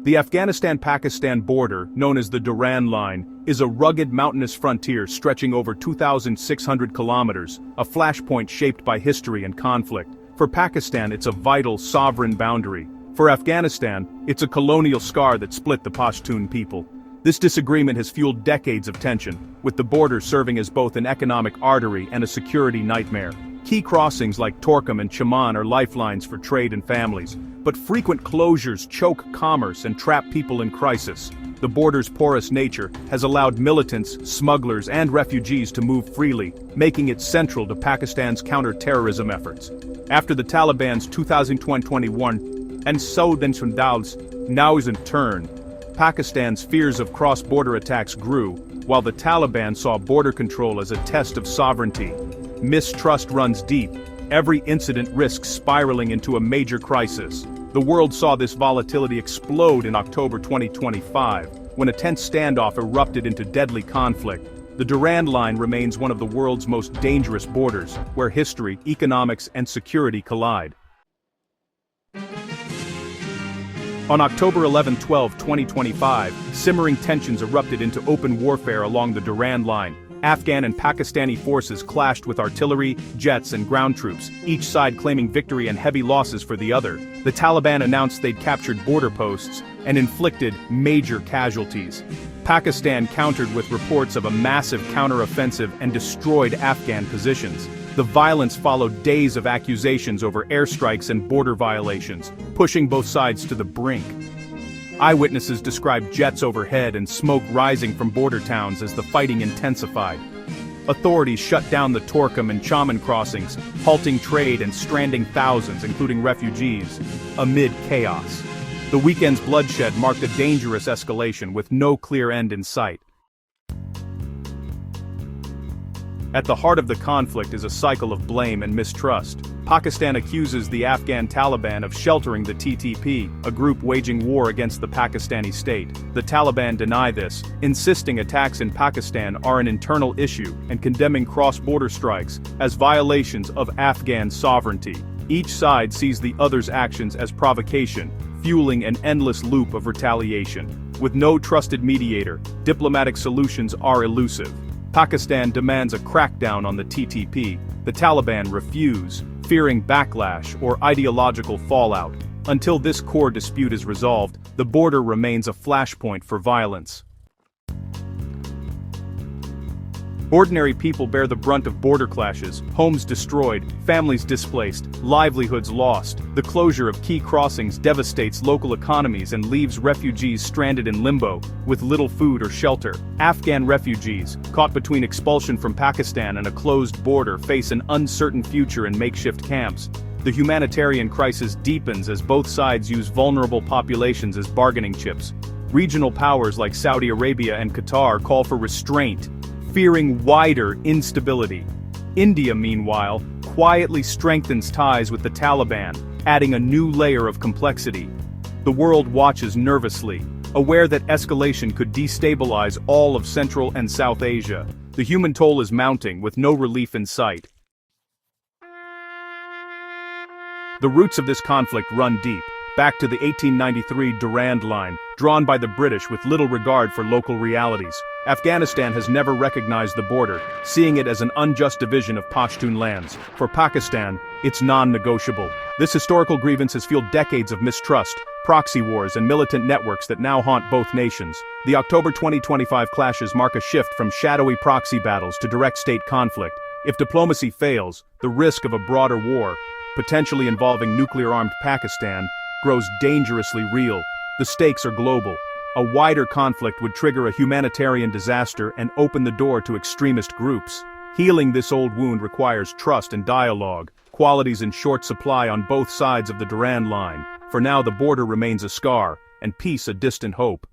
The Afghanistan-Pakistan border, known as the Durand Line, is a rugged mountainous frontier stretching over 2,600 kilometers, a flashpoint shaped by history and conflict. For Pakistan, it's a vital, sovereign boundary. For Afghanistan, it's a colonial scar that split the Pashtun people. This disagreement has fueled decades of tension, with the border serving as both an economic artery and a security nightmare. Key crossings like Torkham and Chaman are lifelines for trade and families, but frequent closures choke commerce and trap people in crisis. The border's porous nature has allowed militants, smugglers, and refugees to move freely, making it central to Pakistan's counter-terrorism efforts. After the Taliban's 2021 and Southern Sundals nows in turn, Pakistan's fears of cross-border attacks grew, while the Taliban saw border control as a test of sovereignty. Mistrust runs deep. Every incident risks spiraling into a major crisis. The world saw this volatility explode in October 2025, when a tense standoff erupted into deadly conflict. The Durand Line remains one of the world's most dangerous borders, where history, economics, and security collide. On October 11-12, 2025, simmering tensions erupted into open warfare along the Durand Line. Afghan and Pakistani forces clashed with artillery, jets, and ground troops, each side claiming victory and heavy losses for the other. The Taliban announced they'd captured border posts and inflicted major casualties. Pakistan countered with reports of a massive counteroffensive and destroyed Afghan positions. The violence followed days of accusations over airstrikes and border violations, pushing both sides to the brink. Eyewitnesses described jets overhead and smoke rising from border towns as the fighting intensified. Authorities shut down the Torkham and Chaman crossings, halting trade and stranding thousands, including refugees, amid chaos. The weekend's bloodshed marked a dangerous escalation with no clear end in sight. At the heart of the conflict is a cycle of blame and mistrust. Pakistan accuses the Afghan Taliban of sheltering the TTP, a group waging war against the Pakistani state. The Taliban deny this, insisting attacks in Pakistan are an internal issue and condemning cross-border strikes as violations of Afghan sovereignty. Each side sees the other's actions as provocation, fueling an endless loop of retaliation. With no trusted mediator, diplomatic solutions are elusive. Pakistan demands a crackdown on the TTP. The Taliban refuse, fearing backlash or ideological fallout. Until this core dispute is resolved, the border remains a flashpoint for violence. Ordinary people bear the brunt of border clashes, homes destroyed, families displaced, livelihoods lost. The closure of key crossings devastates local economies and leaves refugees stranded in limbo, with little food or shelter. Afghan refugees, caught between expulsion from Pakistan and a closed border, face an uncertain future in makeshift camps. The humanitarian crisis deepens as both sides use vulnerable populations as bargaining chips. Regional powers like Saudi Arabia and Qatar call for restraint, fearing wider instability. India, meanwhile, quietly strengthens ties with the Taliban, adding a new layer of complexity. The world watches nervously, aware that escalation could destabilize all of Central and South Asia. The human toll is mounting, with no relief in sight. The roots of this conflict run deep, back to the 1893 Durand Line, drawn by the British with little regard for local realities. Afghanistan has never recognized the border, seeing it as an unjust division of Pashtun lands. For Pakistan, it's non-negotiable. This historical grievance has fueled decades of mistrust, proxy wars, and militant networks that now haunt both nations. The October 2025 clashes mark a shift from shadowy proxy battles to direct state conflict. If diplomacy fails, the risk of a broader war, potentially involving nuclear-armed Pakistan, grows dangerously real. The stakes are global. A wider conflict would trigger a humanitarian disaster and open the door to extremist groups. Healing this old wound requires trust and dialogue, qualities in short supply on both sides of the Durand Line. For now, the border remains a scar, and peace a distant hope.